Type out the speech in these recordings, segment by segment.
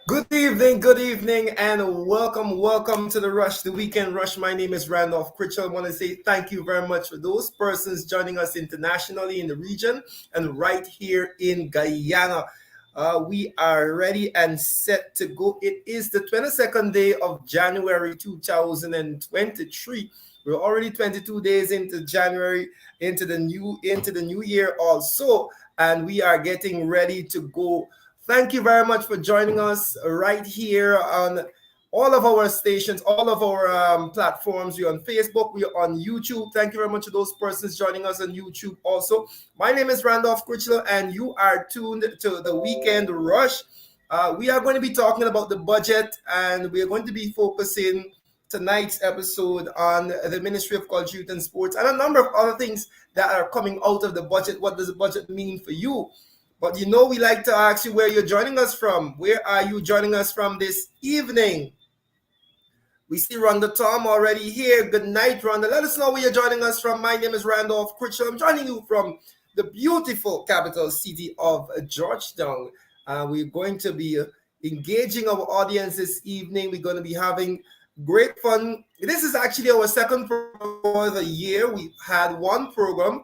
good evening, and welcome to the Rush, the Weekend Rush. My name is Randolph Critchell. I want to say thank you very much for those persons joining us internationally in the region and right here in Guyana. We are ready and set to go. It is the 22nd day of January 2023. We're already 22 days into January, into the new year also, and we are getting ready to go. Thank you very much for joining us right here on all of our stations, all of our platforms. We're on Facebook, we're on YouTube. Thank you very much to those persons joining us on YouTube also. My name is Randolph Critchlow, and you are tuned to the Weekend Rush. We are going to be talking about the budget, and we are going to be focusing tonight's episode on the Ministry of Culture, Youth and Sports, and a number of other things that are coming out of the budget. What does the budget mean for you? But we like to ask you where you're joining us from. Where are you joining us from this evening? We see Rhonda Tom already here. Good night, Rhonda. Let us know where you're joining us from. My name is Randolph Critchell. I'm joining you from the beautiful capital city of Georgetown. We're going to be engaging our audience this evening. We're going to be having great fun. This is actually our second program for the year. We've had one program.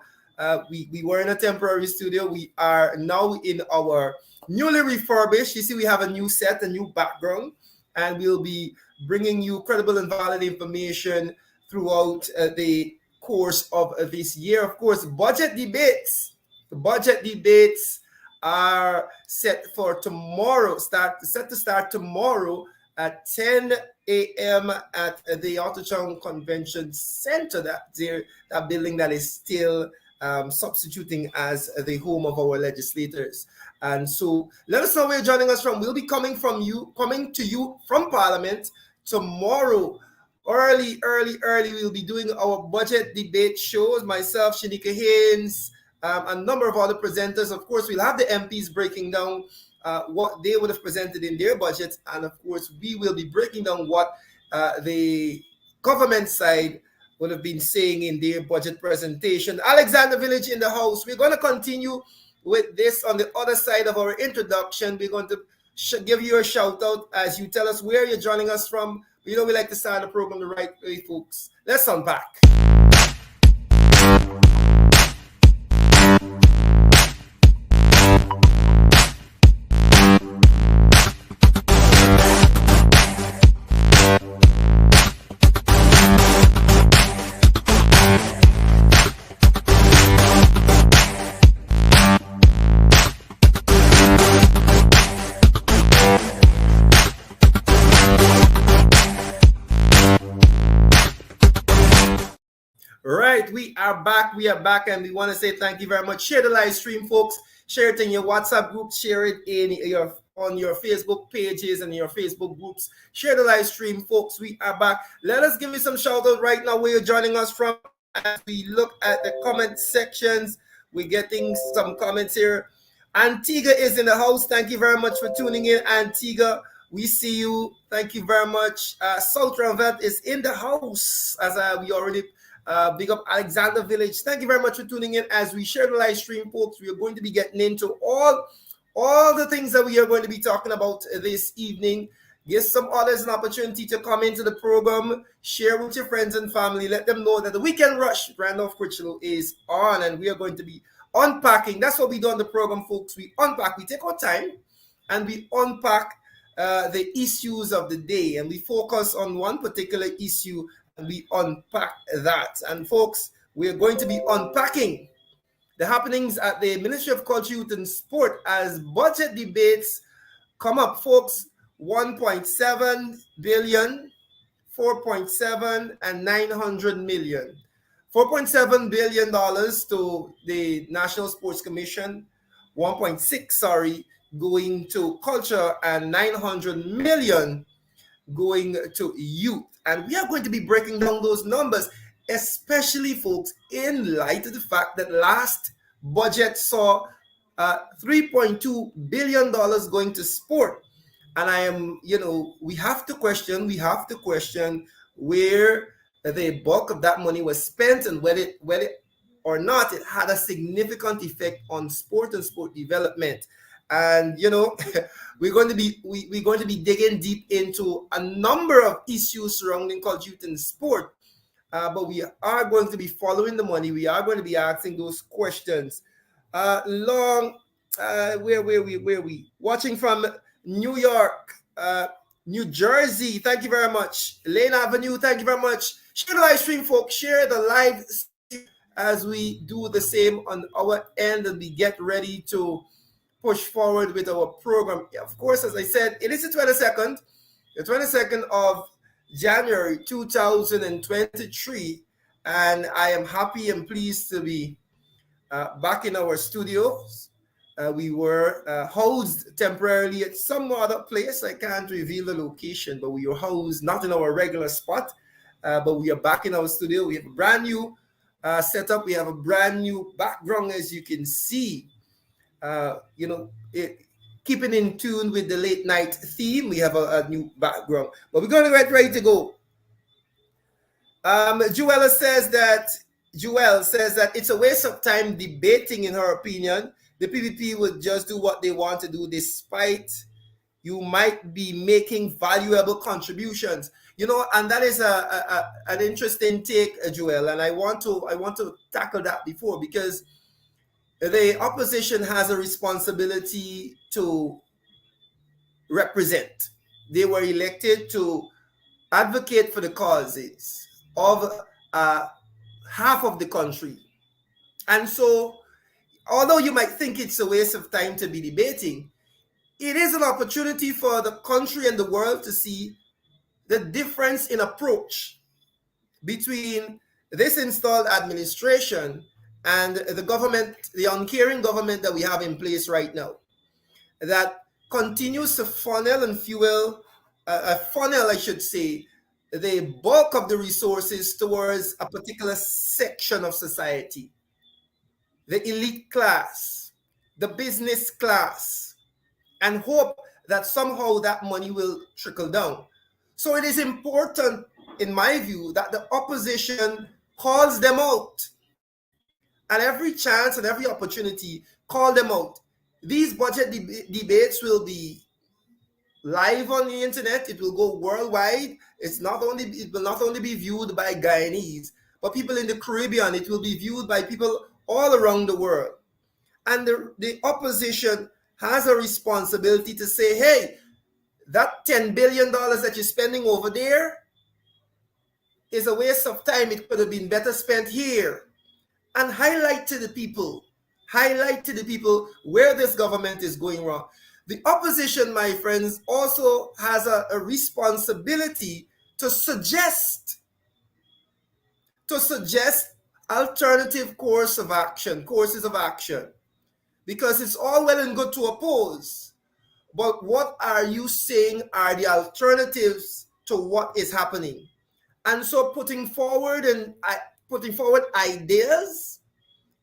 We were in a temporary studio. We are now in our newly refurbished. You see, we have a new set, a new background, and we'll be bringing you credible and valid information throughout the course of this year. Of course, budget debates. The budget debates are set for tomorrow. Set to start tomorrow at 10 a.m. at the Ottertown Convention Center. That building that is still substituting as the home of our legislators. And so let us know where you're joining us from. We'll be coming to you from Parliament tomorrow. Early. We'll be doing our budget debate shows. Myself, Shanika Haynes, a number of other presenters. Of course, we'll have the MPs breaking down what they would have presented in their budget. And of course, we will be breaking down what the government side would have been saying in their budget presentation. Alexander Village in the house. We're going to continue with this on the other side of our introduction. We're going to give you a shout out as you tell us where you're joining us from. We like to start the program the right way, folks. Let's unpack. Right, we are back, and we want to say thank you very much. Share the live stream, folks. Share it in your WhatsApp group, share it on your Facebook pages and your Facebook groups. Share the live stream, folks. We are back. Let us give you some shout out right now where you're joining us from. As we look at the comment sections, we're getting some comments here. Antigua is in the house. Thank you very much for tuning in, Antigua. We see you. Thank you very much. South Ranvette is in the house, as we already big up Alexander Village. Thank you very much for tuning in as we share the live stream, folks. We are going to be getting into all the things that we are going to be talking about this evening. Give some others an opportunity to come into the program, share with your friends and family, let them know that the Weekend Rush with Randolph Critchlow is on, and we are going to be unpacking. That's what we do on the program, folks. We unpack, we take our time, and we unpack the issues of the day, and we focus on one particular issue, and we unpack that. And folks, we are going to be unpacking the happenings at the Ministry of Culture, Youth and Sport as budget debates come up, folks. 1.7 billion, 4.7, and 900 million. $4.7 billion to the National Sports Commission, 1.6, going to culture, and 900 million going to youth. And we are going to be breaking down those numbers, especially, folks, in light of the fact that last budget saw $3.2 billion going to sport. And we have to question where the bulk of that money was spent, and whether or not it had a significant effect on sport and sport development. And we're going to be digging deep into a number of issues surrounding culture, youth, and sport. But we are going to be following the money. We are going to be asking those questions. Long, where we watching from New York, New Jersey. Thank you very much, Lane Avenue. Thank you very much. Share the live stream, folks. Share the live as we do the same on our end, and we get ready to push forward with our program. Of course, as I said, it is the 22nd of January 2023, and I am happy and pleased to be back in our studios. We were housed temporarily at some other place. I can't reveal the location, but we were housed not in our regular spot, but we are back in our studio. We have a brand new setup. We have a brand new background, as you can see. Keeping in tune with the late night theme, we have a new background. But we're going to get ready to go. Joelle says that it's a waste of time debating, in her opinion. The PPP would just do what they want to do, despite you might be making valuable contributions. And that is an interesting take, Joelle. And I want to tackle that before, because the opposition has a responsibility to represent. They were elected to advocate for the causes of half of the country. And so, although you might think it's a waste of time to be debating, it is an opportunity for the country and the world to see the difference in approach between this installed administration and the government, the uncaring government that we have in place right now, that continues to funnel and fuel, I should say, the bulk of the resources towards a particular section of society, the elite class, the business class, and hope that somehow that money will trickle down. So it is important, in my view, that the opposition calls them out. At every chance and every opportunity, call them out. These budget debates will be live on the internet. It will go worldwide. It will not only be viewed by Guyanese, but people in the Caribbean. It will be viewed by people all around the world. And the opposition has a responsibility to say, hey, that $10 billion that you're spending over there is a waste of time. It could have been better spent here. And highlight to the people where this government is going wrong. The opposition, my friends, also has a responsibility to suggest alternative courses of action, because it's all well and good to oppose, but what are you saying are the alternatives to what is happening? And so putting forward ideas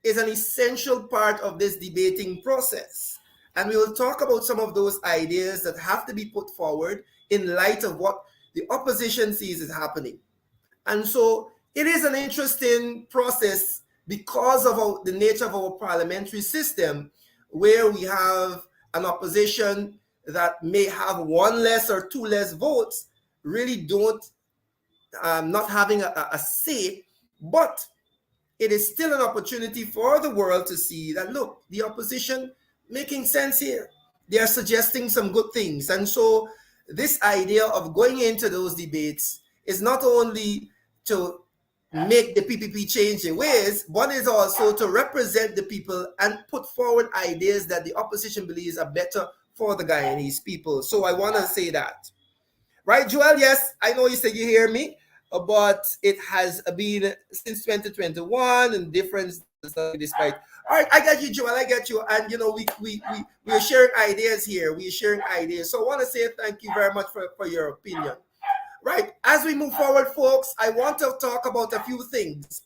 is an essential part of this debating process. And we will talk about some of those ideas that have to be put forward in light of what the opposition sees is happening. And so it is an interesting process because of the nature of our parliamentary system, where we have an opposition that may have one less or two less votes, really not having a say, but it is still an opportunity for the world to see that, look, the opposition making sense here. They are suggesting some good things. And so this idea of going into those debates is not only to make the PPP change their ways, but is also to represent the people and put forward ideas that the opposition believes are better for the Guyanese people. So I want to say that. Right, Joel? Yes, I know you said you hear me, but it has been since 2021 and different despite. All right, I got you, Joel. I got you. And we are sharing ideas here. We are sharing ideas. So I want to say thank you very much for your opinion. Right, as we move forward, folks, I want to talk about a few things.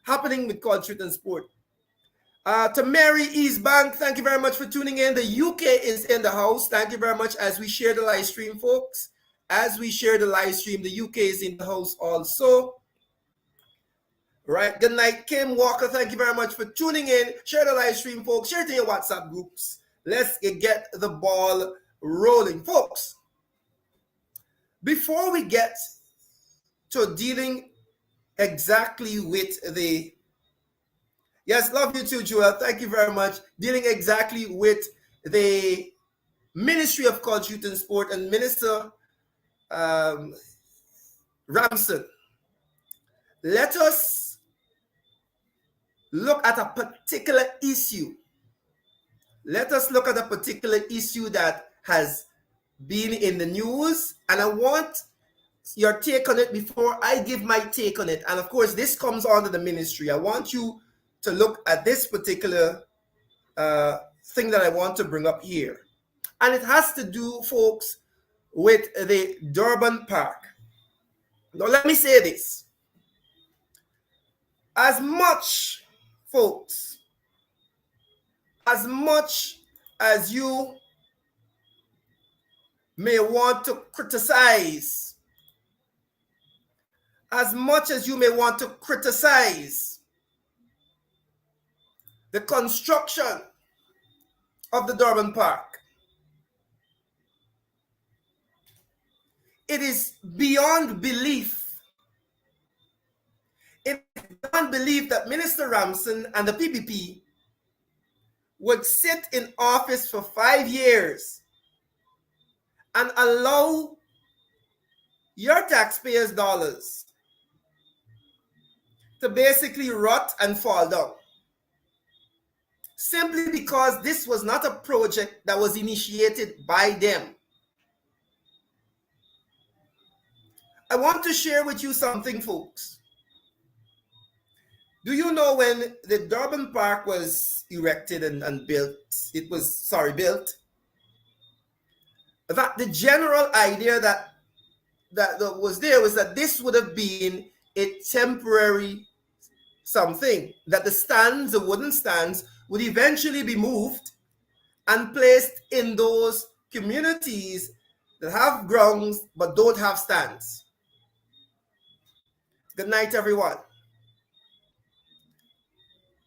Happening with culture and sport. To Mary Eastbank, thank you very much for tuning in. The UK is in the house. Thank you very much. As we share the live stream, folks, the UK is in the house also. Right. Good night, Kim Walker. Thank you very much for tuning in. Share the live stream, folks. Share it to your WhatsApp groups. Let's get the ball rolling, folks. Before we get to dealing exactly with the, yes, love you too, Joel. Thank you very much. Dealing exactly with the Ministry of Culture, Youth and Sport and Minister Ramson. Let us look at a particular issue. Let us look at a particular issue that has been in the news, and I want your take on it before I give my take on it. And of course, this comes under the ministry. I want you to look at this particular thing that I want to bring up here. And it has to do, folks, with the Durban Park. Now, let me say this. As much, folks, as much as you may want to criticize, the construction of the Durban Park, it is beyond belief. It is beyond belief that Minister Ramson and the PPP would sit in office for 5 years and allow your taxpayers' dollars to basically rot and fall down, simply because this was not a project that was initiated by them. I want to share with you something, folks. Do you know when the Durban Park was erected and built, built, that the general idea that was there was that this would have been a temporary something, that the wooden stands would eventually be moved and placed in those communities that have grounds but don't have stands. Good night, everyone.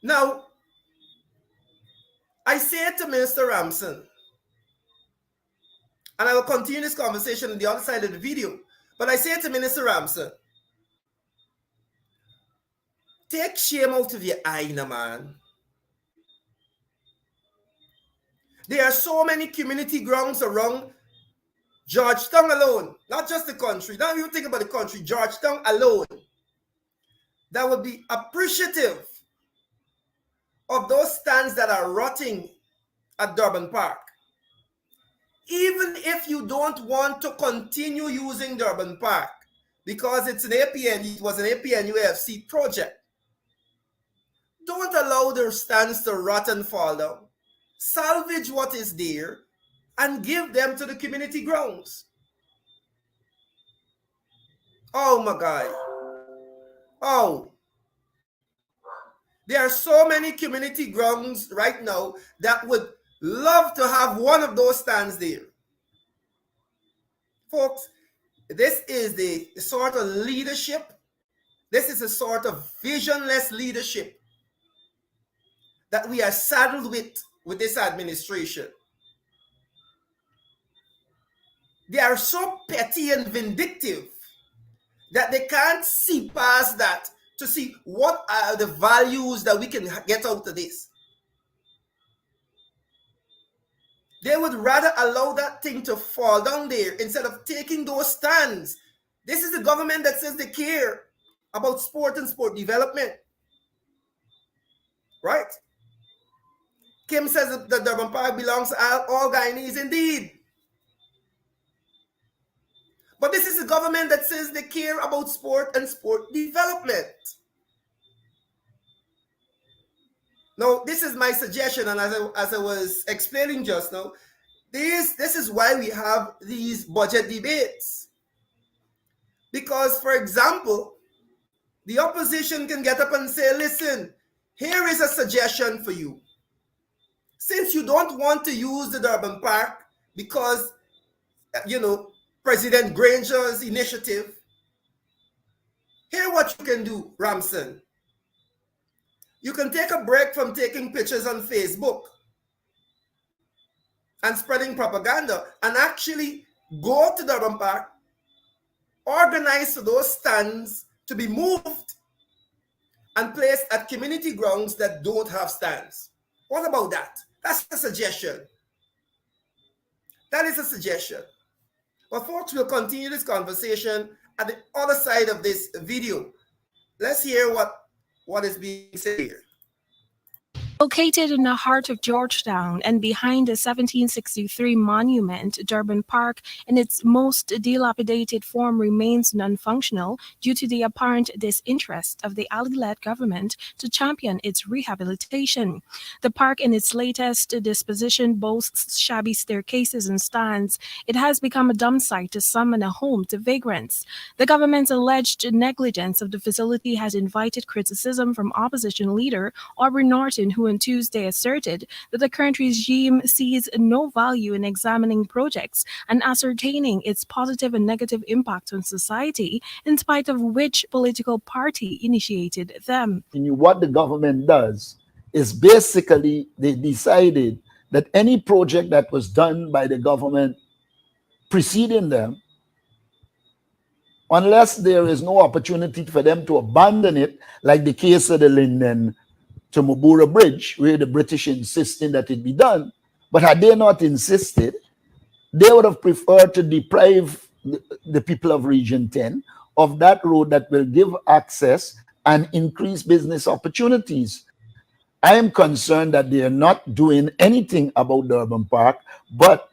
Now, I say to Minister Ramson, and I will continue this conversation on the other side of the video, but I say to Minister Ramson, take shame out of your eye, now, man. There are so many community grounds around Georgetown alone, not just the country. Don't even think about the country, Georgetown alone, that would be appreciative of those stands that are rotting at Durban Park. Even if you don't want to continue using Durban Park because it was an APNUAFC project, don't allow their stands to rot and fall down. Salvage what is there and give them to the community grounds. Oh my God. Oh. There are so many community grounds right now that would love to have one of those stands there. Folks, this is the sort of leadership, this is a sort of visionless leadership that we are saddled with this administration. They are so petty and vindictive that they can't see past that to see what are the values that we can get out of this. They would rather allow that thing to fall down there instead of taking those stands. This is the government that says they care about sport and sport development. Right? Kim says that the Durban Park belongs to all Guyanese, indeed. But this is a government that says they care about sport and sport development. Now, this is my suggestion, and as I was explaining just now, this is why we have these budget debates. Because, for example, the opposition can get up and say, listen, here is a suggestion for you. Since you don't want to use the Durban Park because, President Granger's initiative, here's what you can do, Ramson. You can take a break from taking pictures on Facebook and spreading propaganda and actually go to Durban Park, organize those stands to be moved and placed at community grounds that don't have stands. What about that? That's a suggestion. That is a suggestion. But folks, we'll continue this conversation at the other side of this video. Let's hear what is being said here. Located in the heart of Georgetown and behind the 1763 monument, Durban Park, in its most dilapidated form, remains non-functional due to the apparent disinterest of the Ali-led government to champion its rehabilitation. The park, in its latest disposition, boasts shabby staircases and stands. It has become a dump site to some and a home to vagrants. The government's alleged negligence of the facility has invited criticism from opposition leader Aubrey Norton, who on Tuesday asserted that the current regime sees no value in examining projects and ascertaining its positive and negative impact on society, in spite of which political party initiated them. What the government does is basically they decided that any project that was done by the government preceding them, unless there is no opportunity for them to abandon it, like the case of the Linden to Mubura Bridge, where the British insisted that it be done. But had they not insisted, they would have preferred to deprive the people of Region 10 of that road that will give access and increase business opportunities. I am concerned that they are not doing anything about Durban Park, but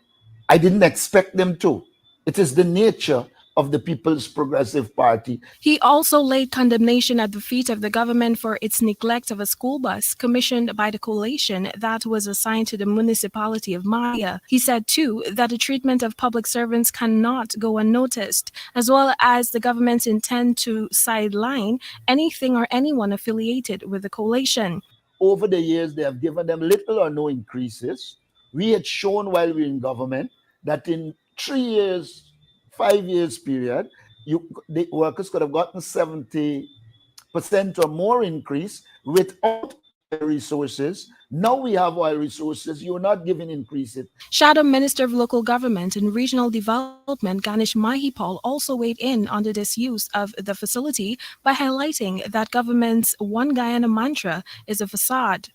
I didn't expect them to. It is the nature of the People's Progressive Party. He also laid condemnation at the feet of the government for its neglect of a school bus commissioned by the coalition that was assigned to the municipality of Maya. He said, too, that the treatment of public servants cannot go unnoticed, as well as the government's intent to sideline anything or anyone affiliated with the coalition. Over the years, they have given them little or no increases. We had shown while we were in government that in 3 years, 5 years period, the workers could have gotten 70% or more increase without resources. Now we have oil resources, you're not giving increases. Shadow Minister of Local Government and Regional Development Ganesh Mahipal also weighed in on the disuse of the facility by highlighting that government's One Guyana mantra is a facade.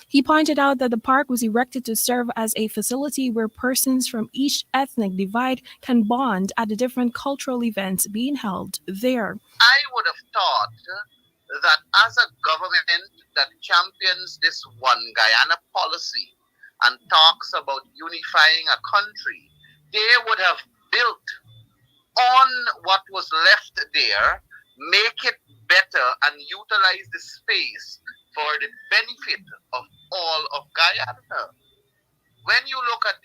He pointed out that the park was erected to serve as a facility where persons from each ethnic divide can bond at the different cultural events being held there. I would have thought that as a government that champions this One Guyana policy and talks about unifying a country, they would have built on what was left there, make it better and utilize the space for the benefit of all of Guyana. When you look at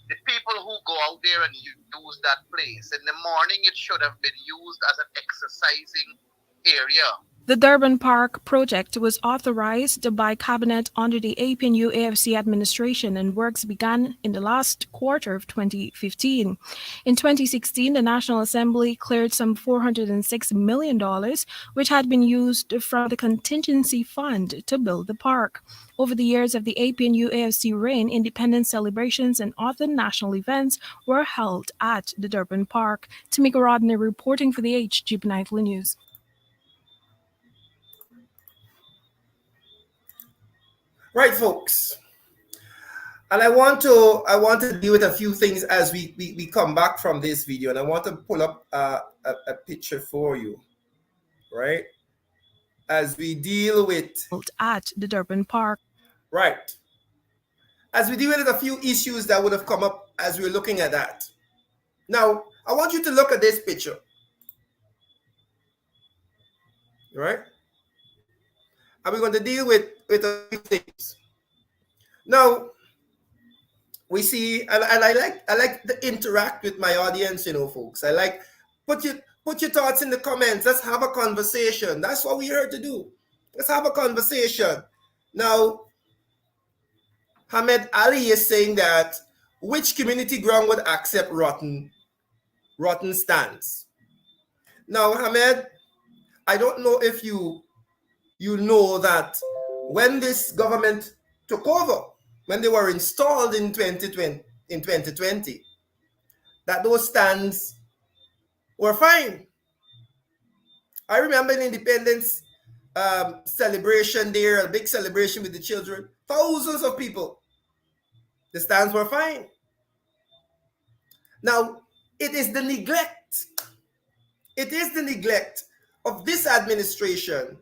the people who go out there and use that place, in the morning it should have been used as an exercising area. The Durban Park project was authorized by Cabinet under the APNU AFC administration, and works began in the last quarter of 2015. In 2016, the National Assembly cleared some $406 million, which had been used from the contingency fund to build the park. Over the years of the APNU AFC reign, independence celebrations and other national events were held at the Durban Park. Tamika Rodney reporting for the HG Nightly News. Right, folks. And I want to deal with a few things as we come back from this video, and I want to pull up a picture for you, right? As we deal with at the Durban Park. Right. As we deal with a few issues that would have come up as we're looking at that. Now, I want you to look at this picture. Right? And we're going to deal with a few things. Now, we see, and I like to interact with my audience, folks. I like put your thoughts in the comments. Let's have a conversation. That's what we're here to do. Let's have a conversation. Now, Hamed Ali is saying that which community ground would accept rotten stands? Now, Hamed, I don't know if you know that when this government took over, when they were installed in 2020, that those stands were fine. I remember an independence celebration there, a big celebration with the children, thousands of people. The stands were fine. Now, it is the neglect of this administration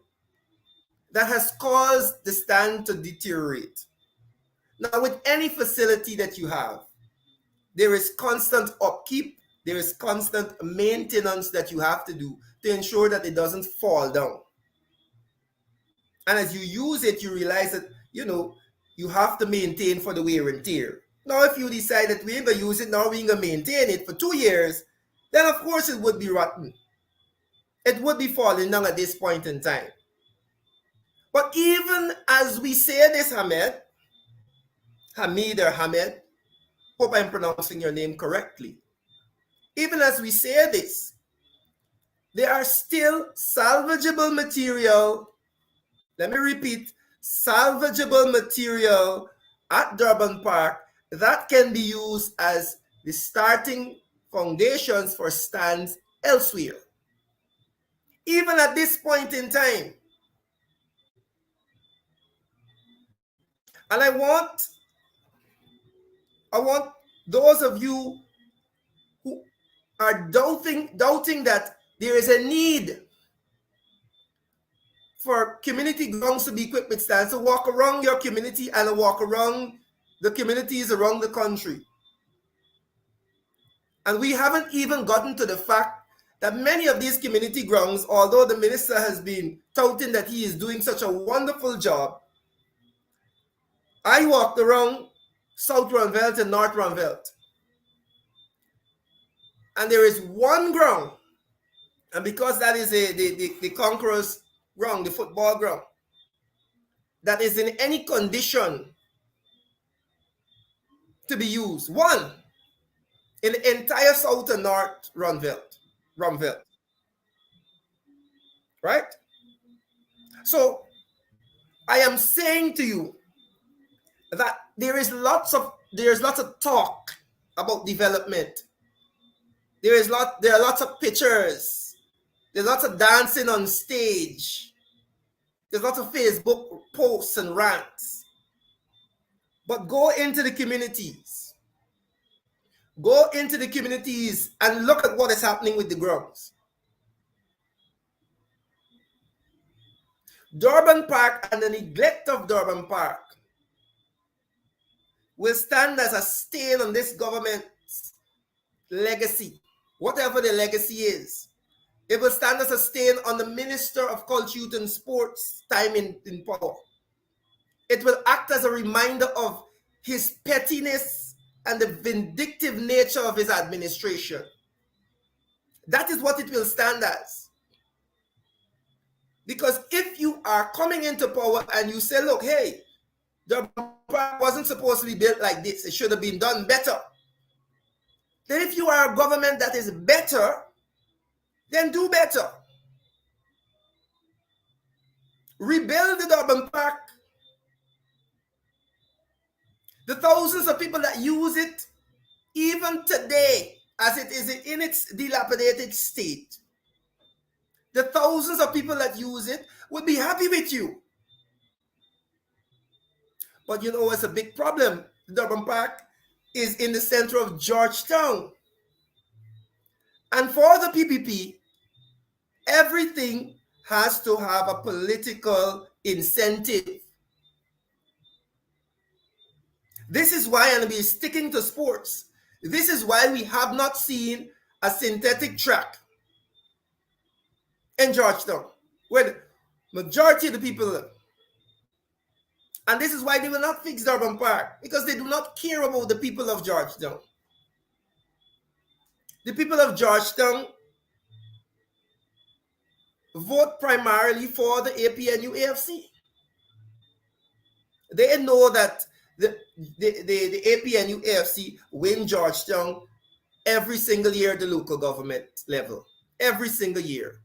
that has caused the stand to deteriorate. Now, with any facility that you have, there is constant upkeep, there is constant maintenance that you have to do to ensure that it doesn't fall down. And as you use it, you realize that, you have to maintain for the wear and tear. Now, if you decide that we ain't going to use it, now we ain't going to maintain it for 2 years, then of course it would be rotten. It would be falling down at this point in time. But even as we say this, Hamid, hope I'm pronouncing your name correctly. Even as we say this, there are still salvageable material. Let me repeat, salvageable material at Durban Park that can be used as the starting foundations for stands elsewhere. Even at this point in time. And I want those of you who are doubting that there is a need for community grounds to be equipped with stands, to walk around your community and walk around the communities around the country. And we haven't even gotten to the fact that many of these community grounds, although the minister has been touting that he is doing such a wonderful job, I walked around South Ranvelt and North Ranvelt, and there is one ground, and because that is the Conquerors ground, the football ground, that is in any condition to be used. One in the entire South and North Ranvelt. Right? So I am saying to you that there is lots of talk about development. There are lots of pictures. There's lots of dancing on stage. There's lots of Facebook posts and rants. But go into the communities. Go into the communities and look at what is happening with the grounds. Durban Park and the neglect of Durban Park will stand as a stain on this government's legacy, whatever the legacy is. It will stand as a stain on the Minister of Culture, Youth and Sports' time in power. It will act as a reminder of his pettiness and the vindictive nature of his administration. That is what it will stand as. Because if you are coming into power and you say, look, hey, the park wasn't supposed to be built like this, it should have been done better. Then if you are a government that is better, then do better. Rebuild the Durban Park. The thousands of people that use it, even today, as it is in its dilapidated state, the thousands of people that use it would be happy with you. But you know, it's a big problem. The Durban Park is in the center of Georgetown. And for the PPP, everything has to have a political incentive. This is why I'm going to be sticking to sports. This is why we have not seen a synthetic track in Georgetown, where the majority of the people live. And this is why they will not fix Durban Park, because they do not care about the people of Georgetown. The people of Georgetown vote primarily for the APNU AFC. They know that the APNU AFC win Georgetown every single year at the local government level. Every single year.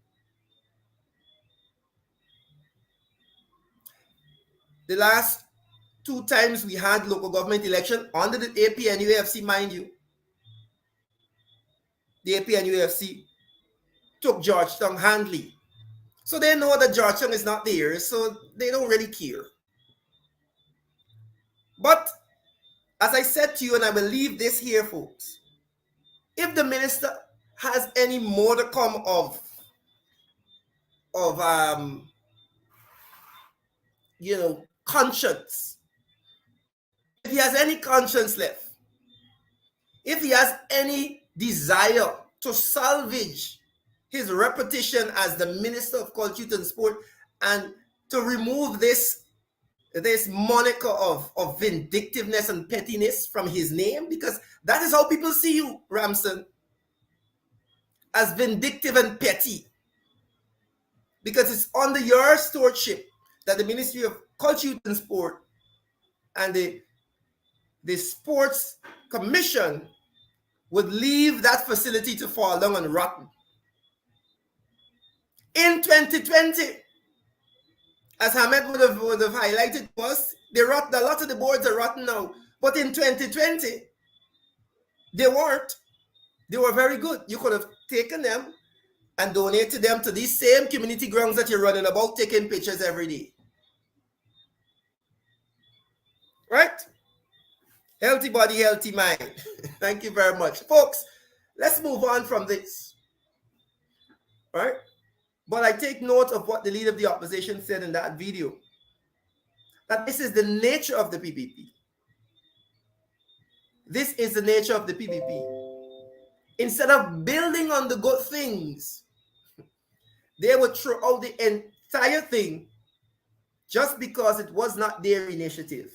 the last 2 times we had local government election under the APNUFC, mind you. The APNUFC took Georgetown handily. So they know that Georgetown is not there, so they don't really care. But as I said to you, and I will leave this here, folks, if the minister has any modicum of conscience, if he has any conscience left, if he has any desire to salvage his reputation as the Minister of Culture, Youth and Sport, and to remove this moniker of vindictiveness and pettiness from his name, because that is how people see you, Ramson, as vindictive and petty, because it's under your stewardship that the Ministry of Culture, Youth and Sport and the Sports Commission would leave that facility to fall down and rotten. In 2020, as Hamed would have highlighted to us, a lot of the boards are rotten now. But in 2020, they weren't. They were very good. You could have taken them and donated them to these same community grounds that you're running about, taking pictures every day. Right? Healthy body, healthy mind. Thank you very much. Folks, let's move on from this. Right? But I take note of what the leader of the opposition said in that video, that this is the nature of the PPP. This is the nature of the PPP. Instead of building on the good things, they would throw out the entire thing just because it was not their initiative.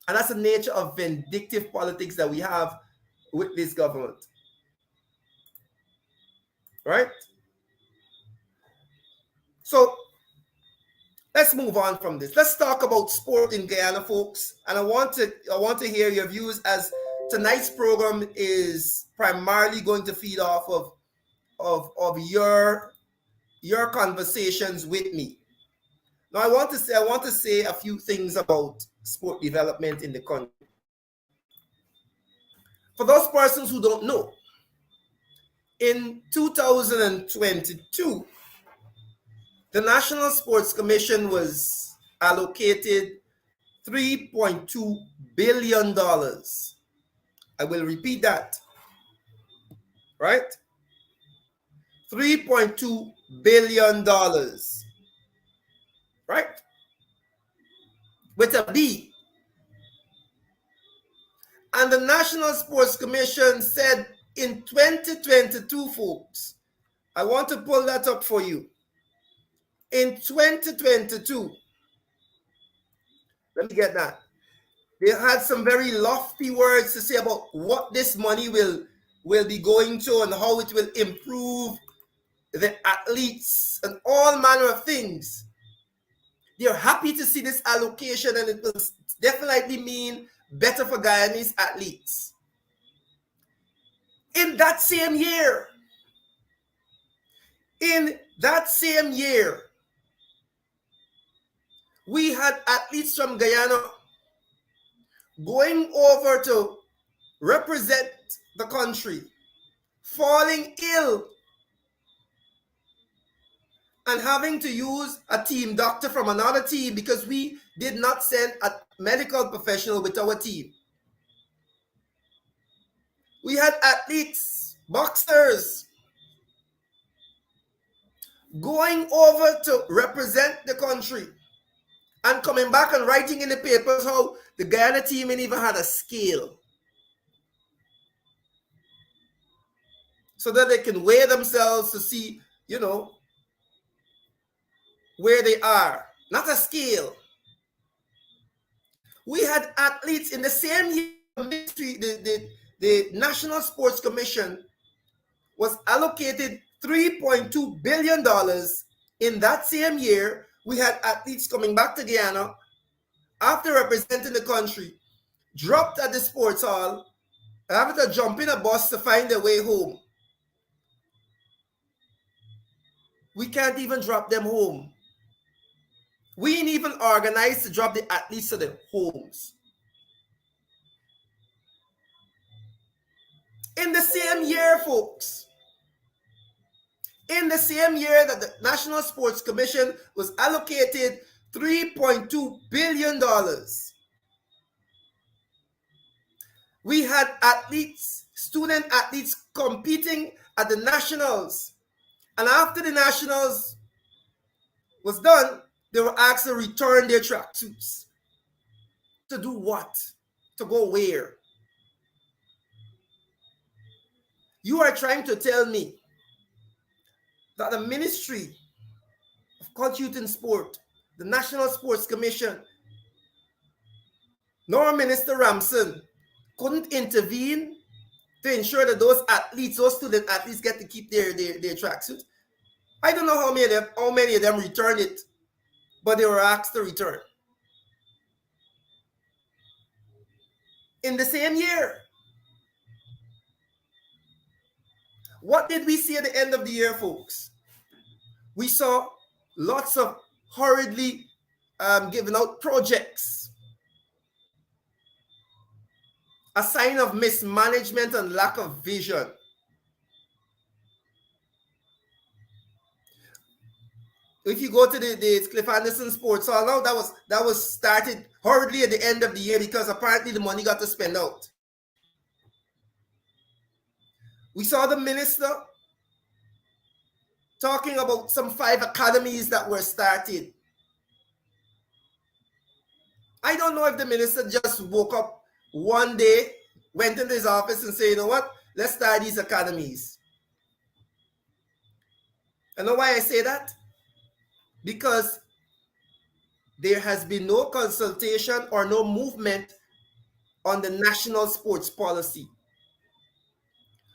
And that's the nature of vindictive politics that we have with this government. Right? So let's move on from this. Let's talk about sport in Guyana, folks. And I want to hear your views, as tonight's program is primarily going to feed off of your conversations with me. Now I want to say a few things about sport development in the country. For those persons who don't know, in 2022, the National Sports Commission was allocated $3.2 billion. I will repeat that. Right? $3.2 billion. Right? With a B. And the National Sports Commission said in 2022, folks, I want to pull that up for you. In 2022, let me get that. They had some very lofty words to say about what this money will be going to and how it will improve the athletes and all manner of things. They're happy to see this allocation, and it will definitely mean better for Guyanese athletes. In that same year, we had athletes from Guyana going over to represent the country, falling ill, and having to use a team doctor from another team because we did not send a medical professional with our team. We had athletes, boxers, going over to represent the country and coming back and writing in the papers how the Guyana team ain't even had a scale, so that they can weigh themselves to see, where they are. Not a scale. We had athletes in the same year. The National Sports Commission was allocated $3.2 billion. In that same year, we had athletes coming back to Guyana after representing the country, dropped at the sports hall, having to jump in a bus to find their way home. We can't even drop them home. We ain't even organized to drop the athletes to their homes. In the same year, folks, in the same year that the National Sports Commission was allocated $3.2 billion, we had athletes, student athletes competing at the nationals. And after the nationals was done, they were asked to return their tracksuits. To do what? To go where? You are trying to tell me that the Ministry of Culture, Youth and Sport, the National Sports Commission, nor Minister Ramson couldn't intervene to ensure that those athletes, those student athletes, get to keep their tracksuits. I don't know how many of them returned it, but they were asked to return. In the same year, what did we see at the end of the year, folks? We saw lots of hurriedly given out projects. A sign of mismanagement and lack of vision. If you go to the Cliff Anderson Sports Hall now, that was started hurriedly at the end of the year because apparently the money got to spend out. We saw the minister talking about some 5 academies that were started. I don't know if the minister just woke up one day, went into his office and said, you know what, let's start these academies. I know why I say that? Because there has been no consultation or no movement on the national sports policy.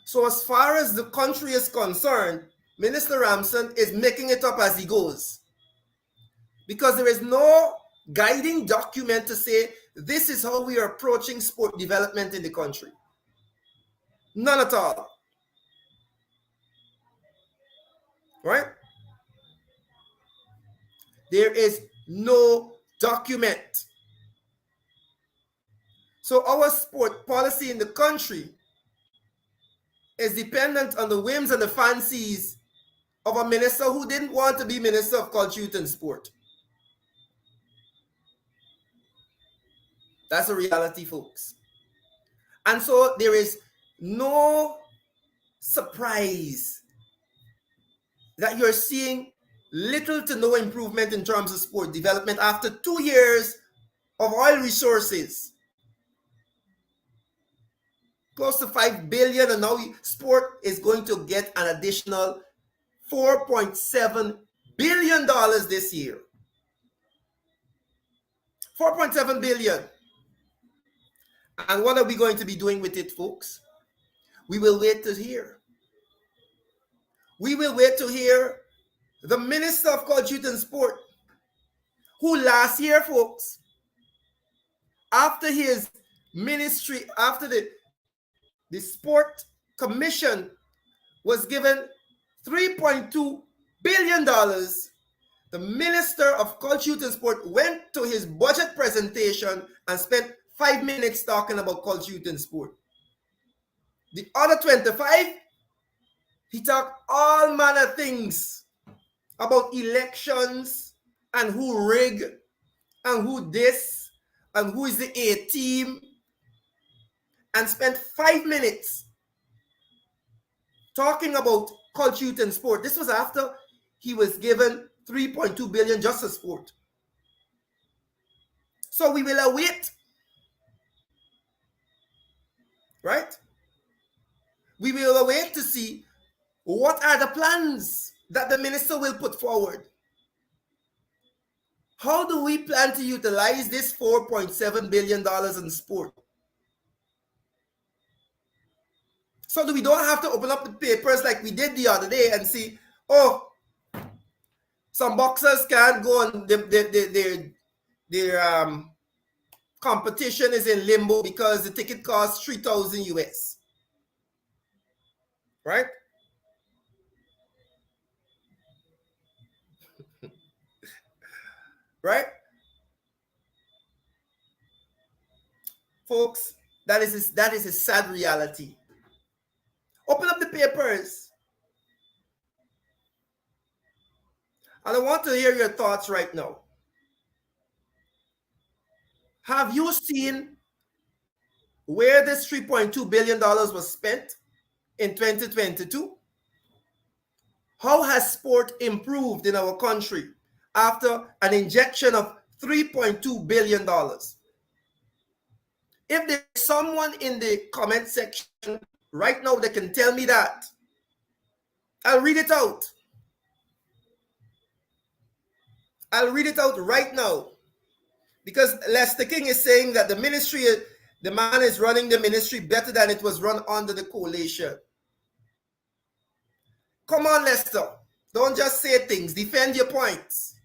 So as far as the country is concerned, Minister Ramson is making it up as he goes. Because there is no guiding document to say, this is how we are approaching sport development in the country. None at all. Right? There is no document. So our sport policy in the country is dependent on the whims and the fancies of a minister who didn't want to be Minister of Culture, Youth and Sport. That's a reality, folks. And so there is no surprise that you're seeing little to no improvement in terms of sport development after 2 years of oil resources. Close to $5 billion, and now sport is going to get an additional $4.7 billion this year. $4.7 billion. And what are we going to be doing with it, folks? We will wait to hear. We will wait to hear the Minister of Culture, Youth and Sport, who last year, folks, after his ministry, after the Sport Commission was given $3.2 billion, the Minister of Culture, Youth and Sport went to his budget presentation and spent 5 minutes talking about culture, youth, and sport. The other 25, he talked all manner of things about elections and who rig and who this and who is the A team, and spent 5 minutes talking about culture, youth, and sport. This was after he was given $3.2 billion just for sport. So we will await, right? We will await to see what are the plans that the minister will put forward. How do we plan to utilize this $4.7 billion in sport? So that we don't have to open up the papers like we did the other day and see, oh, some boxers can't go on their competition is in limbo because the ticket costs 3,000 US. Right? right? Folks, that is a sad reality. Open up the papers. And I want to hear your thoughts right now. Have you seen where this $3.2 billion was spent in 2022? How has sport improved in our country after an injection of $3.2 billion? If there's someone in the comment section right now that can tell me that, I'll read it out. I'll read it out right now. Because Lester King is saying that the man is running the ministry better than it was run under the coalition. Come on, Lester. Don't just say things. Defend your points.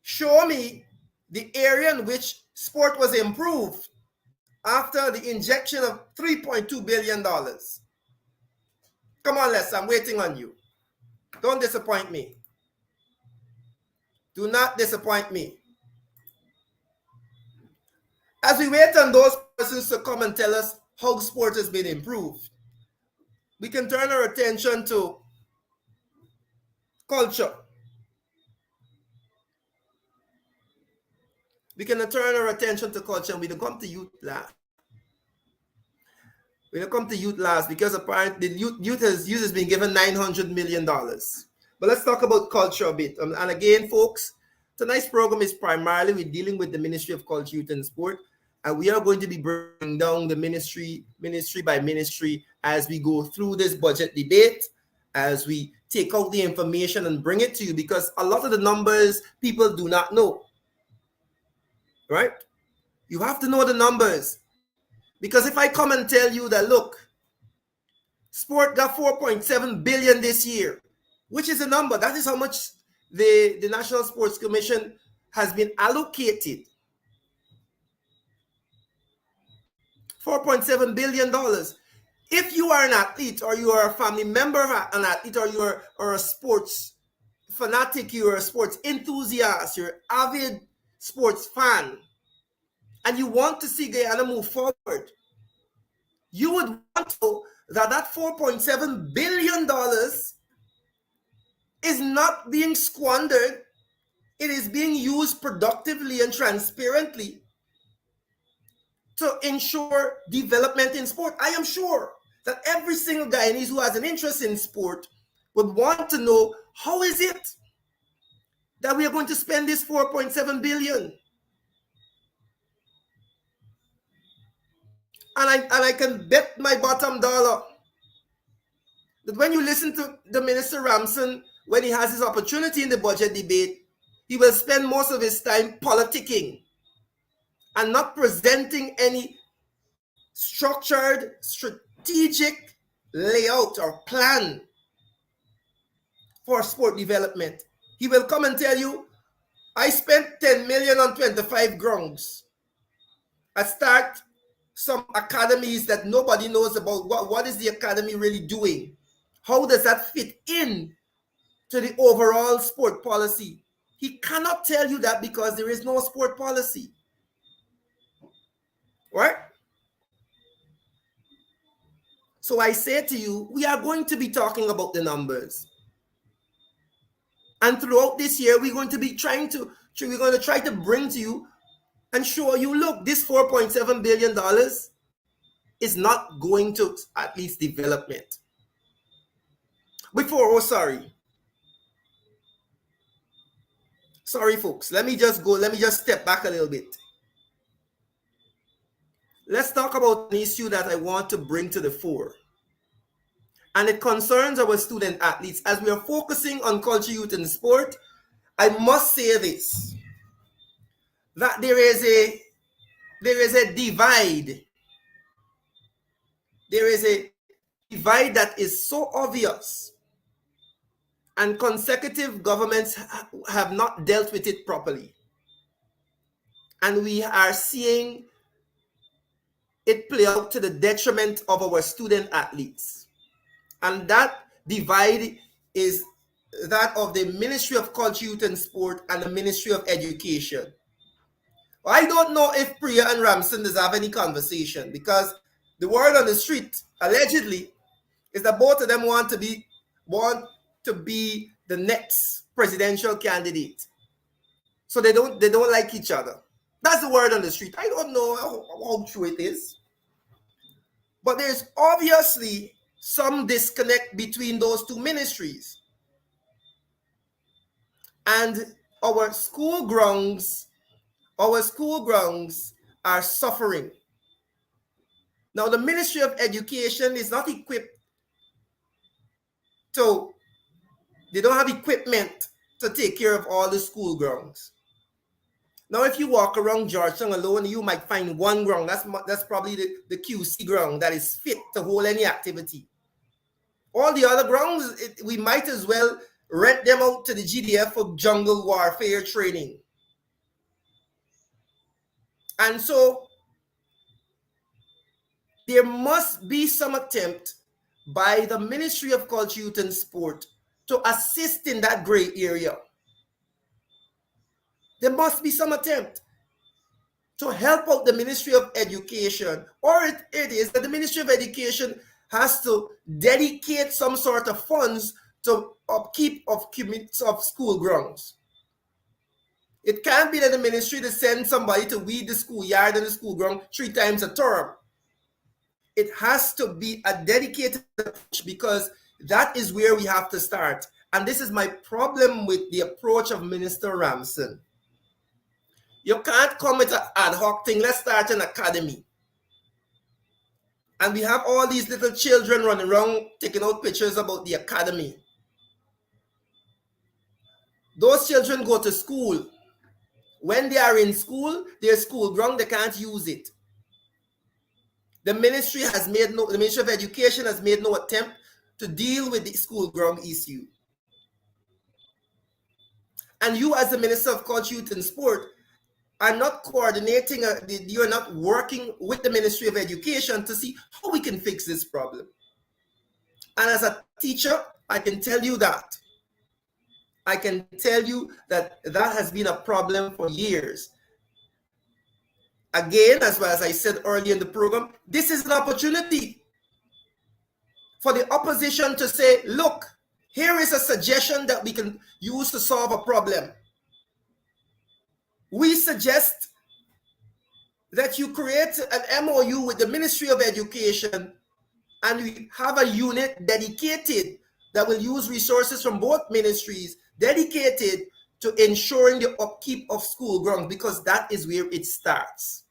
Show me the area in which sport was improved after the injection of $3.2 billion. Come on, Lester. I'm waiting on you. Don't disappoint me. Do not disappoint me. As we wait on those persons to come and tell us how sport has been improved, we can turn our attention to culture. We can turn our attention to culture, and we don't come to youth last. We don't come to youth last because apparently the youth has been given $900 million. But let's talk about culture a bit. And again, folks, tonight's program is primarily we're dealing with the Ministry of Culture, Youth and Sport. And we are going to be breaking down the ministry by ministry as we go through this budget debate, as we take out the information and bring it to you, because a lot of the numbers people do not know, right? You have to know the numbers. Because if I come and tell you that, look, sport got $4.7 billion this year, which is a number, that is how much the National Sports Commission has been allocated. $4.7 billion. If you are an athlete, or you are a family member of an athlete, or you are a sports fanatic, you are a sports enthusiast, you're an avid sports fan, and you want to see Guyana move forward, you would want to know that $4.7 billion is not being squandered. It is being used productively and transparently to ensure development in sport. I am sure that every single Guyanese who has an interest in sport would want to know, how is it that we are going to spend this $4.7 billion? And I can bet my bottom dollar that when you listen to the Minister Ramson, when he has his opportunity in the budget debate, he will spend most of his time politicking and not presenting any structured, strategic layout or plan for sport development. He will come and tell you, I spent $10 million on 25 grounds. I start some academies that nobody knows about. What is the academy really doing? How does that fit in to the overall sport policy? He cannot tell you that because there is no sport policy. Right? So I say to you, we are going to be talking about the numbers. And throughout this year, we're going to try to bring to you and show you, look, this $4.7 billion is not going to at least development. Sorry, folks. Let me just step back a little bit. Let's talk about an issue that I want to bring to the fore. And it concerns our student athletes. As we are focusing on culture, youth, and sport, I must say this, that there is a divide. There is a divide that is so obvious, and consecutive governments have not dealt with it properly. And we are seeing it play out to the detriment of our student athletes. And that divide is that of the Ministry of Culture, Youth and Sport and the Ministry of Education. I don't know if Priya and Ramson does have any conversation, because the word on the street allegedly is that both of them want to be the next presidential candidate. So they don't like each other. That's the word on the street. I don't know how true it is. But there's obviously some disconnect between those two ministries. And our school grounds are suffering. Now, the Ministry of Education is not equipped they don't have equipment to take care of all the school grounds. Now, if you walk around Georgetown alone, you might find one ground. That's probably the QC ground that is fit to hold any activity. All the other grounds, we might as well rent them out to the GDF for jungle warfare training. And so there must be some attempt by the Ministry of Culture, Youth and Sport to assist in that gray area. There must be some attempt to help out the Ministry of Education, or it is that the Ministry of Education has to dedicate some sort of funds to upkeep of school grounds. It can't be that the ministry to send somebody to weed the schoolyard and the school ground 3 times a term. It has to be a dedicated approach, because that is where we have to start. And this is my problem with the approach of Minister Ramson. You can't come with an ad hoc thing. Let's start an academy. And we have all these little children running around taking out pictures about the academy. Those children go to school. When they are in school, their school ground, they can't use it. The Ministry of Education has made no attempt to deal with the school ground issue. And you, as the Minister of Culture, Youth and Sport, are not coordinating, you're not working with the Ministry of Education to see how we can fix this problem. And as a teacher, I can tell you that. That has been a problem for years. Again, as well as I said earlier in the program, this is an opportunity for the opposition to say, look, here is a suggestion that we can use to solve a problem. We suggest that you create an MOU with the Ministry of Education, and we have a unit dedicated that will use resources from both ministries, dedicated to ensuring the upkeep of school grounds, because that is where it starts.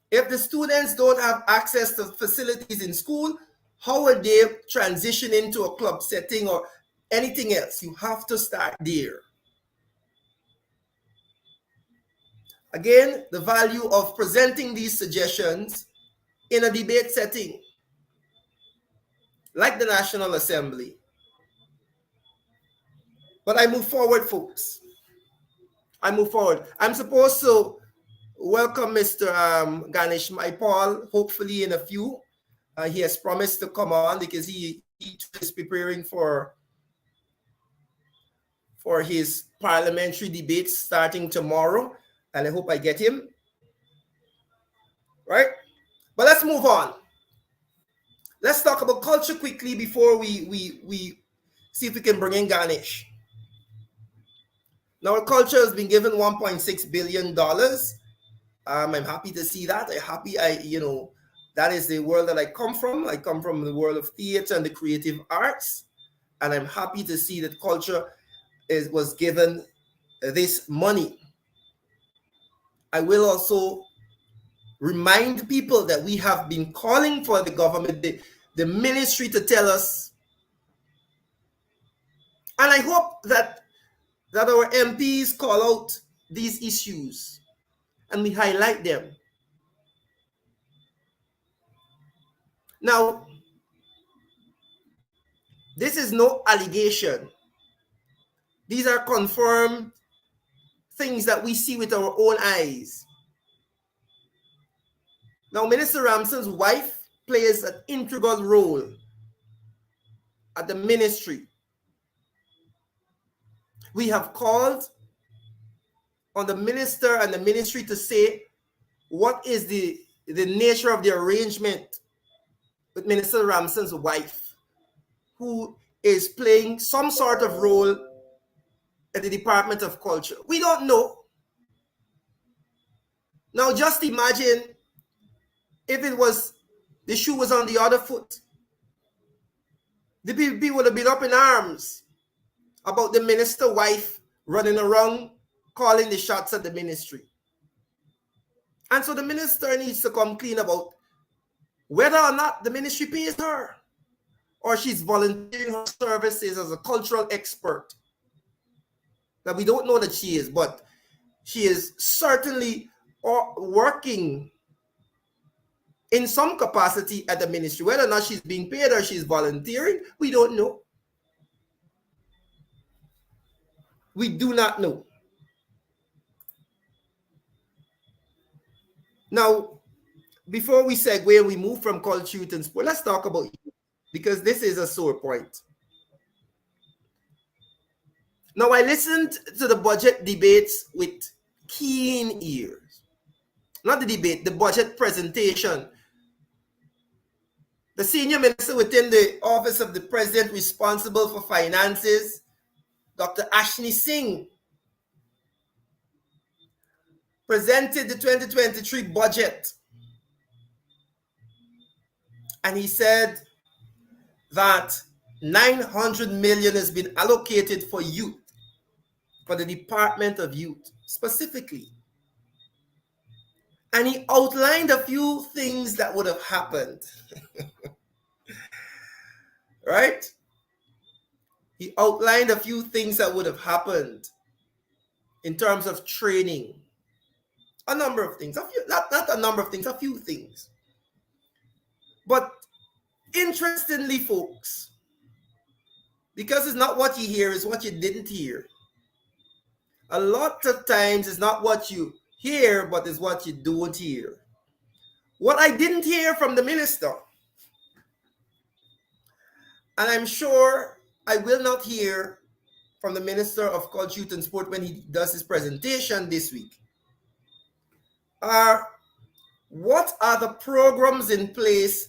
If the students don't have access to facilities in school, how will they transition into a club setting or anything else? You have to start there. Again, the value of presenting these suggestions in a debate setting, like the National Assembly. But I move forward, folks. I move forward. I'm supposed to welcome Mr. Ganesh Maipal, hopefully in a few. He has promised to come on because he is preparing for his parliamentary debates starting tomorrow. And I hope I get him. Right? But let's move on. Let's talk about culture quickly before we see if we can bring in Ganesh. Now, culture has been given $1.6 billion. I'm happy to see that. That is the world that I come from. I come from the world of theater and the creative arts. And I'm happy to see that culture was given this money. I will also remind people that we have been calling for the government, the ministry, to tell us. And I hope that our MPs call out these issues and we highlight them. Now, this is no allegation. These are confirmed things that we see with our own eyes. Now, Minister Ramson's wife plays an integral role at the ministry. We have called on the minister and the ministry to say what is the nature of the arrangement with Minister Ramson's wife, who is playing some sort of role at the Department of Culture. We don't know. Now just imagine if it was, the shoe was on the other foot. The PPP would have been up in arms about the minister wife running around calling the shots at the ministry. And so the minister needs to come clean about whether or not the ministry pays her or she's volunteering her services as a cultural expert. That we don't know that she is, but she is certainly working in some capacity at the ministry. Whether or not she's being paid or she's volunteering, we don't know. We do not know. Now, before we segue and we move from culture, youth, and sport, let's talk about youth, because this is a sore point. Now, I listened to the budget debates with keen ears. Not the debate, the budget presentation. The senior minister within the office of the president responsible for finances, Dr. Ashni Singh, presented the 2023 budget. And he said that 900 million has been allocated for youth, for the Department of Youth specifically. And he outlined a few things that would have happened. Right? He outlined a few things that would have happened in terms of training. A number of things. Not a number of things, a few things. But interestingly, folks, because it's not what you hear, it's what you didn't hear. A lot of times it's not what you hear, but it's what you don't hear. What I didn't hear from the minister, and I'm sure I will not hear from the Minister of Culture, Youth and Sport when he does his presentation this week, are what are the programs in place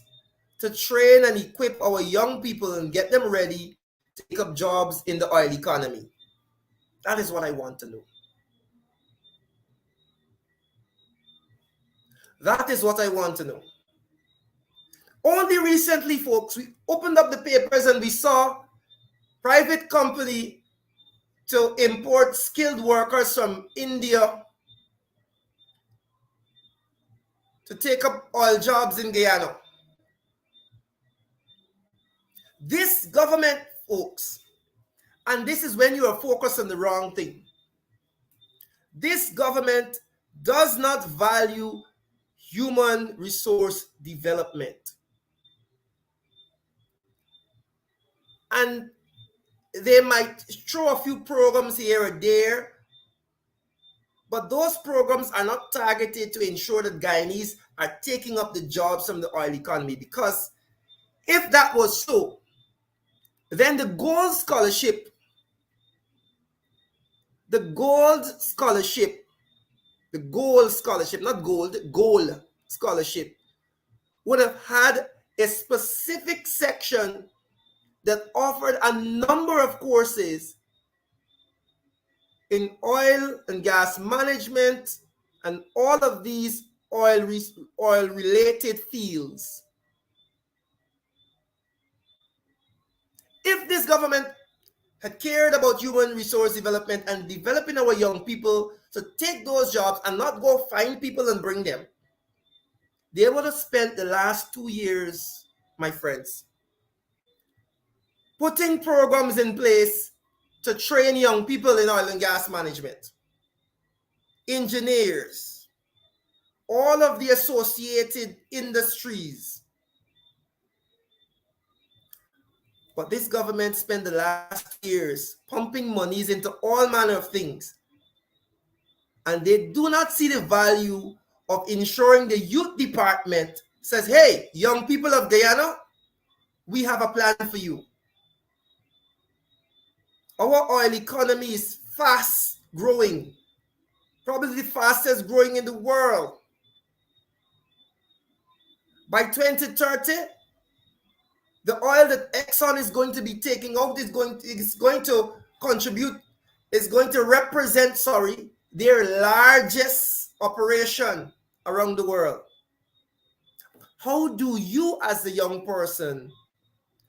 to train and equip our young people and get them ready to take up jobs in the oil economy. That is what I want to know. That is what I want to know. Only recently, folks, we opened up the papers and we saw private company to import skilled workers from India to take up oil jobs in Guyana. This government, folks, and this is when you are focused on the wrong thing. This government does not value human resource development. And they might throw a few programs here or there, but those programs are not targeted to ensure that Guyanese are taking up the jobs from the oil economy. Because if that was so, then the gold scholarship, not gold scholarship, would have had a specific section that offered a number of courses in oil and gas management and all of these oil-related fields. If this government had cared about human resource development and developing our young people to take those jobs and not go find people and bring them, they would have spent the last 2 years, my friends, putting programs in place to train young people in oil and gas management, engineers, all of the associated industries. But this government spent the last years pumping monies into all manner of things. And they do not see the value of ensuring the youth department says, hey, young people of Guyana, we have a plan for you. Our oil economy is fast growing, probably the fastest growing in the world. By 2030, the oil that Exxon is going to be taking out is going to contribute, is going to represent, their largest operation around the world. How do you, as a young person,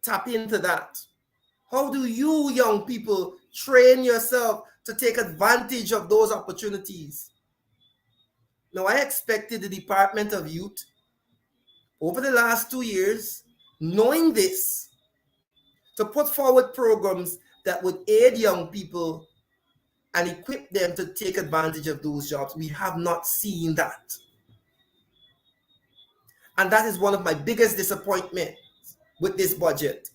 tap into that? How do you, young people, train yourself to take advantage of those opportunities? Now, I expected the Department of Youth over the last 2 years, knowing this, to put forward programs that would aid young people and equip them to take advantage of those jobs. We have not seen that. And that is one of my biggest disappointments with this budget.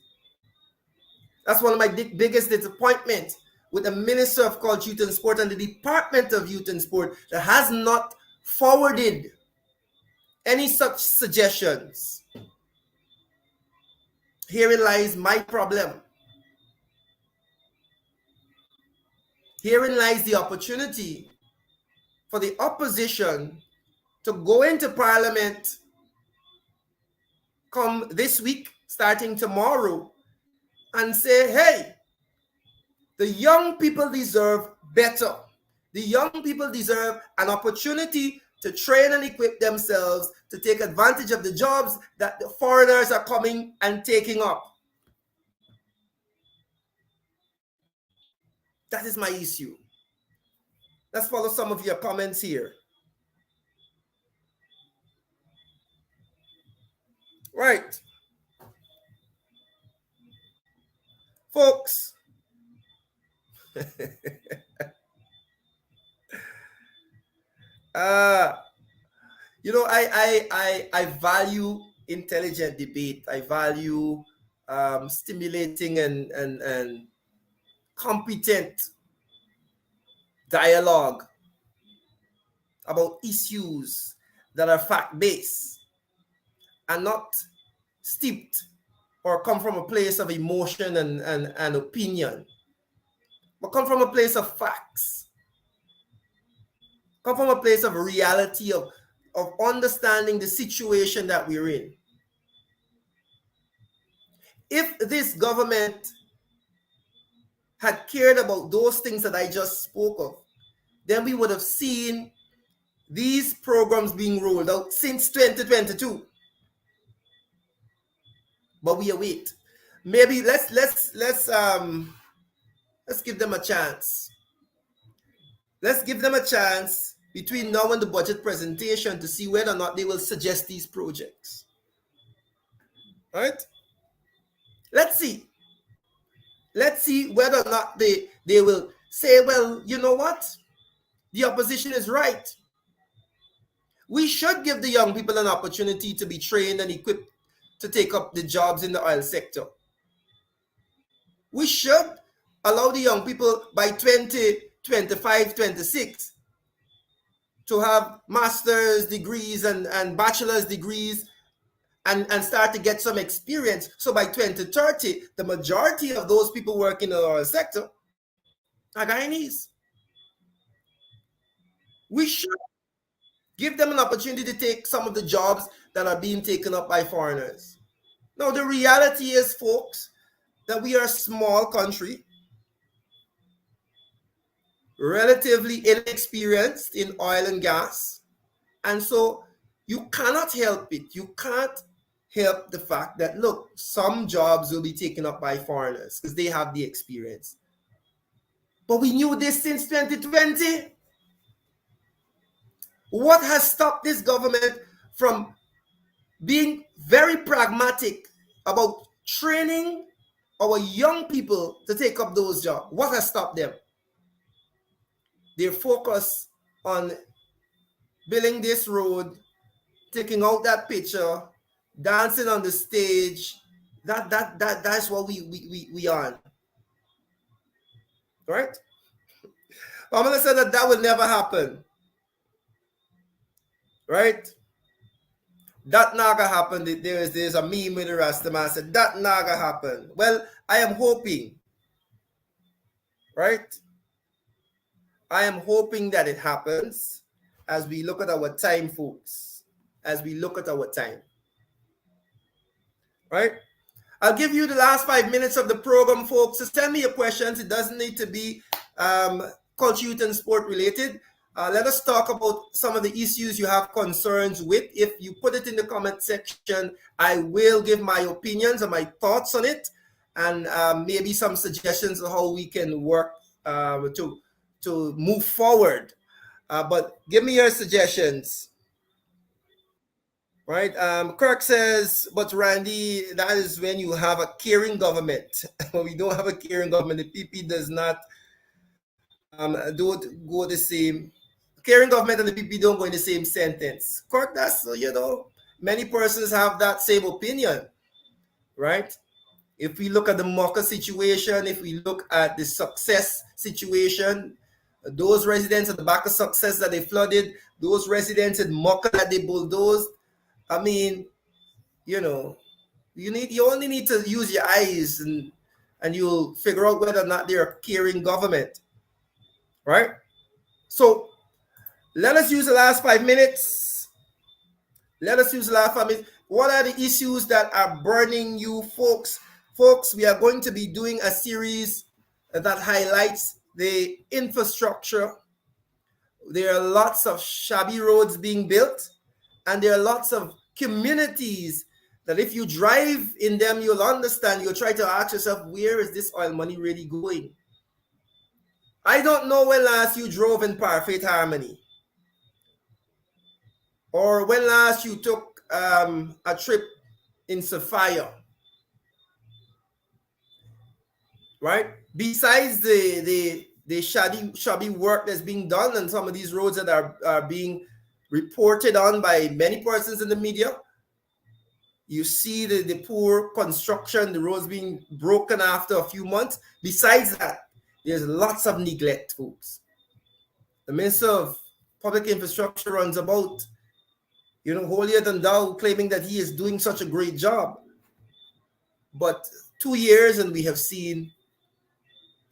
That's one of my biggest disappointments with the Minister of Culture, Youth and Sport and the Department of Youth and Sport that has not forwarded any such suggestions. Herein lies my problem. Herein lies the opportunity for the opposition to go into Parliament come this week, starting tomorrow, and say, hey, the young people deserve better. The young people deserve an opportunity to train and equip themselves to take advantage of the jobs that the foreigners are coming and taking up. That is my issue. Let's follow some of your comments here. Right. Folks, I value intelligent debate. I value stimulating and competent dialogue about issues that are fact-based and not steeped or come from a place of emotion and opinion, but come from a place of facts, come from a place of reality, of understanding the situation that we're in. If this government had cared about those things that I just spoke of, then we would have seen these programs being rolled out since 2022. But we await. Maybe let's give them a chance. Let's give them a chance between now and the budget presentation to see whether or not they will suggest these projects. All right? Let's see. Let's see whether or not they will say, well, you know what? The opposition is right. We should give the young people an opportunity to be trained and equipped to take up the jobs in the oil sector. We should allow the young people by 2025, 26 to have master's degrees and bachelor's degrees and start to get some experience. So by 2030, the majority of those people working in the oil sector are Guyanese. We should give them an opportunity to take some of the jobs that are being taken up by foreigners. Now, the reality is, folks, that we are a small country, relatively inexperienced in oil and gas. And so you cannot help it. You can't help the fact that, look, some jobs will be taken up by foreigners because they have the experience. But we knew this since 2020. What has stopped this government from being very pragmatic about training our young people to take up those jobs? What has stopped them? Their focus on building this road, taking out that picture, dancing on the stage. That's what we on. Right? I'm gonna say that will never happen. Right? That naga happened. There's a meme with the Rastaman said that naga happened. Well, I am hoping right? I am hoping that it happens as we look at our time, folks. As we look at our time, right? I'll give you the last 5 minutes of the program, folks. So send me your questions. It doesn't need to be culture, youth, and sport related. Let us talk about some of the issues you have concerns with. If you put it in the comment section, I will give my opinions and my thoughts on it, and maybe some suggestions on how we can work to move forward. But give me your suggestions. Right. Kirk says, but Randy, that is when you have a caring government. We don't have a caring government. The PP does not don't go the same. Caring government and the PP don't go in the same sentence. Kirk, that's, many persons have that same opinion, right? If we look at the Mocha situation, if we look at the Success situation, those residents at the back of Success that they flooded, those residents in Mocha that they bulldozed, I mean, you only need to use your eyes and you'll figure out whether or not they're a caring government, right? So let us use the last 5 minutes. What are the issues that are burning you, folks? Folks, we are going to be doing a series that highlights the infrastructure. There are lots of shabby roads being built, and there are lots of communities that if you drive in them, you'll understand. You'll try to ask yourself, where is this oil money really going? I don't know when last you drove in Parfait Harmony, or when last you took a trip in Sophia, right? Besides the shabby work that's being done on some of these roads that are being reported on by many persons in the media, you see the poor construction, the roads being broken after a few months. Besides that, there's lots of neglect, folks. The Minister of Public Infrastructure runs about, holier than thou, claiming that he is doing such a great job. But 2 years and we have seen,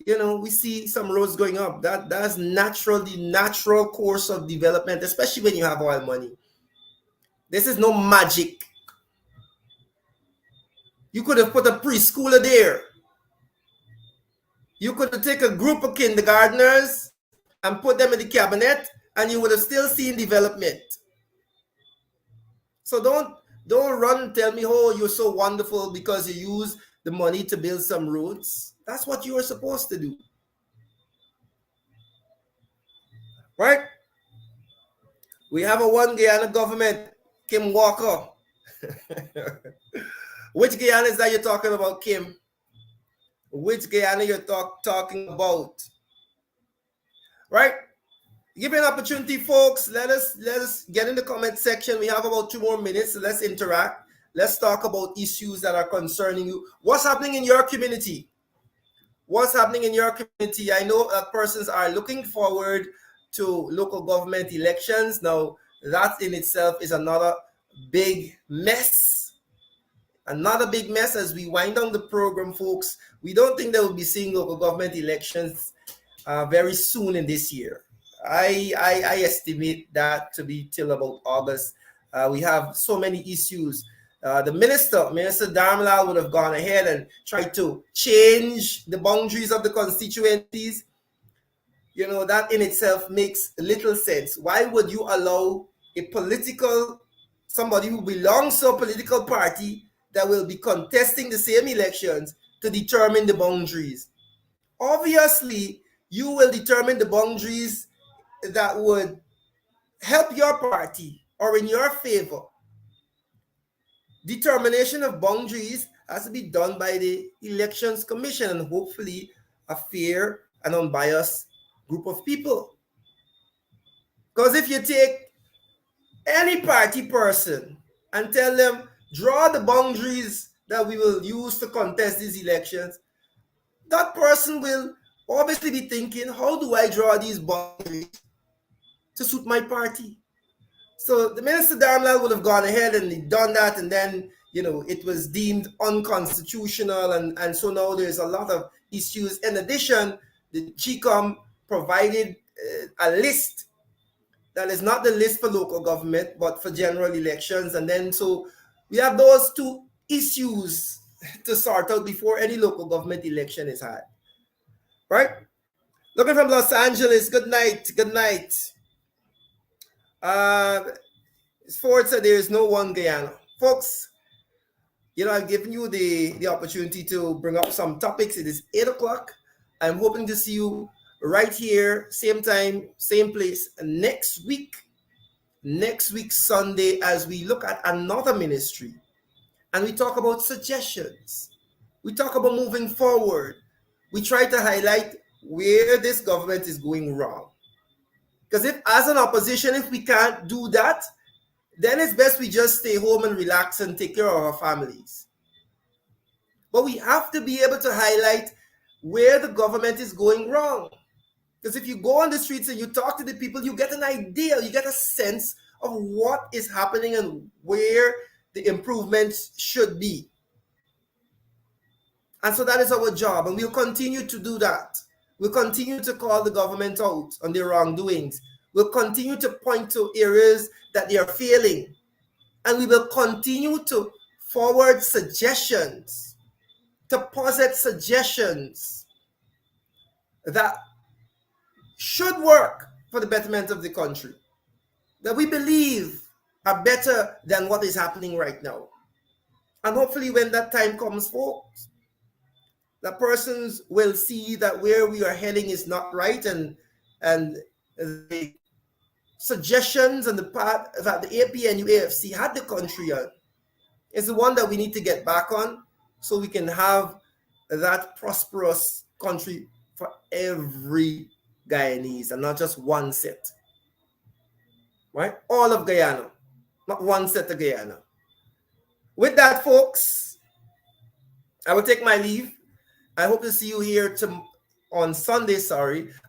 we see some roads going up. That's the natural course of development, especially when you have oil money. This is no magic. You could have put a preschooler there. You could have taken a group of kindergartners and put them in the cabinet, and you would have still seen development. So don't run and tell me, oh, you're so wonderful because you use the money to build some roads. That's what you are supposed to do. Right? We have a one Guyana government, Kim Walker. Which Guyana is that you're talking about, Kim? Which Guyana you're talking about? Right? Give me an opportunity, folks. Let us get in the comment section. We have about 2 more minutes, so let's interact. Let's talk about issues that are concerning you. What's happening in your community? What's happening in your community? I know that persons are looking forward to local government elections. Now, that in itself is another big mess. Another big mess as we wind down the program, folks. We don't think that we'll be seeing local government elections very soon in this year. I estimate that to be till about August. We have so many issues. The Minister Dharmlal would have gone ahead and tried to change the boundaries of the constituencies. That in itself makes little sense. Why would you allow somebody who belongs to a political party that will be contesting the same elections to determine the boundaries? Obviously, you will determine the boundaries that would help your party or in your favor. Determination of boundaries has to be done by the Elections Commission and hopefully a fair and unbiased group of people. Because if you take any party person and tell them, draw the boundaries that we will use to contest these elections, that person will obviously be thinking, how do I draw these boundaries to suit my party? So the Minister Dharmlal would have gone ahead and done that, and then it was deemed unconstitutional, and so now there's a lot of issues. In addition, the GCOM provided a list that is not the list for local government, but for general elections. And then so we have those two issues to sort out before any local government election is had. Right? Looking from Los Angeles, good night, good night. Ford said there is no one Guyana. Folks, I've given you the opportunity to bring up some topics. It is 8 o'clock. I'm hoping to see you right here, same time, same place, next week, Sunday, as we look at another ministry and we talk about suggestions. We talk about moving forward. We try to highlight where this government is going wrong. Because if, as an opposition, if we can't do that, then it's best we just stay home and relax and take care of our families. But we have to be able to highlight where the government is going wrong. Because if you go on the streets and you talk to the people, you get an idea, you get a sense of what is happening and where the improvements should be. And so that is our job, and we'll continue to do that. We'll continue to call the government out on their wrongdoings. We'll continue to point to areas that they are failing. And we will continue to forward suggestions, to posit suggestions that should work for the betterment of the country, that we believe are better than what is happening right now. And hopefully when that time comes, folks, the persons will see that where we are heading is not right, and the suggestions and the path that the APNU AFC had the country on is the one that we need to get back on so we can have that prosperous country for every Guyanese and not just one set. Right? All of Guyana, not one set of Guyana. With that, folks, I will take my leave. I hope to see you here on Sunday,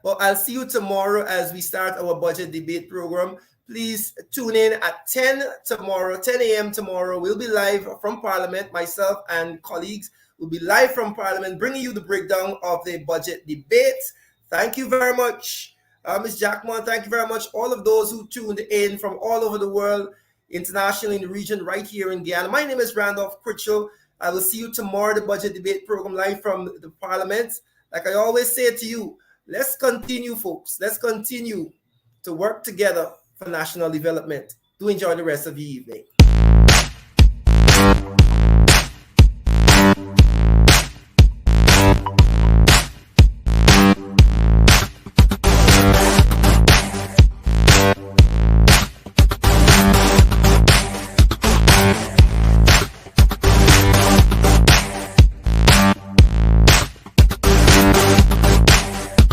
Well, I'll see you tomorrow as we start our budget debate program. Please tune in at 10 a.m. tomorrow. We'll be live from Parliament. Myself and colleagues will be live from Parliament, bringing you the breakdown of the budget debates. Thank you very much, Ms. Jackman. Thank you very much, all of those who tuned in from all over the world, internationally in the region, right here in Guyana. My name is Randolph Critchell. I will see you tomorrow, the budget debate program, live from the Parliament. Like I always say to you, let's continue, folks. Let's continue to work together for national development. Do enjoy the rest of the evening.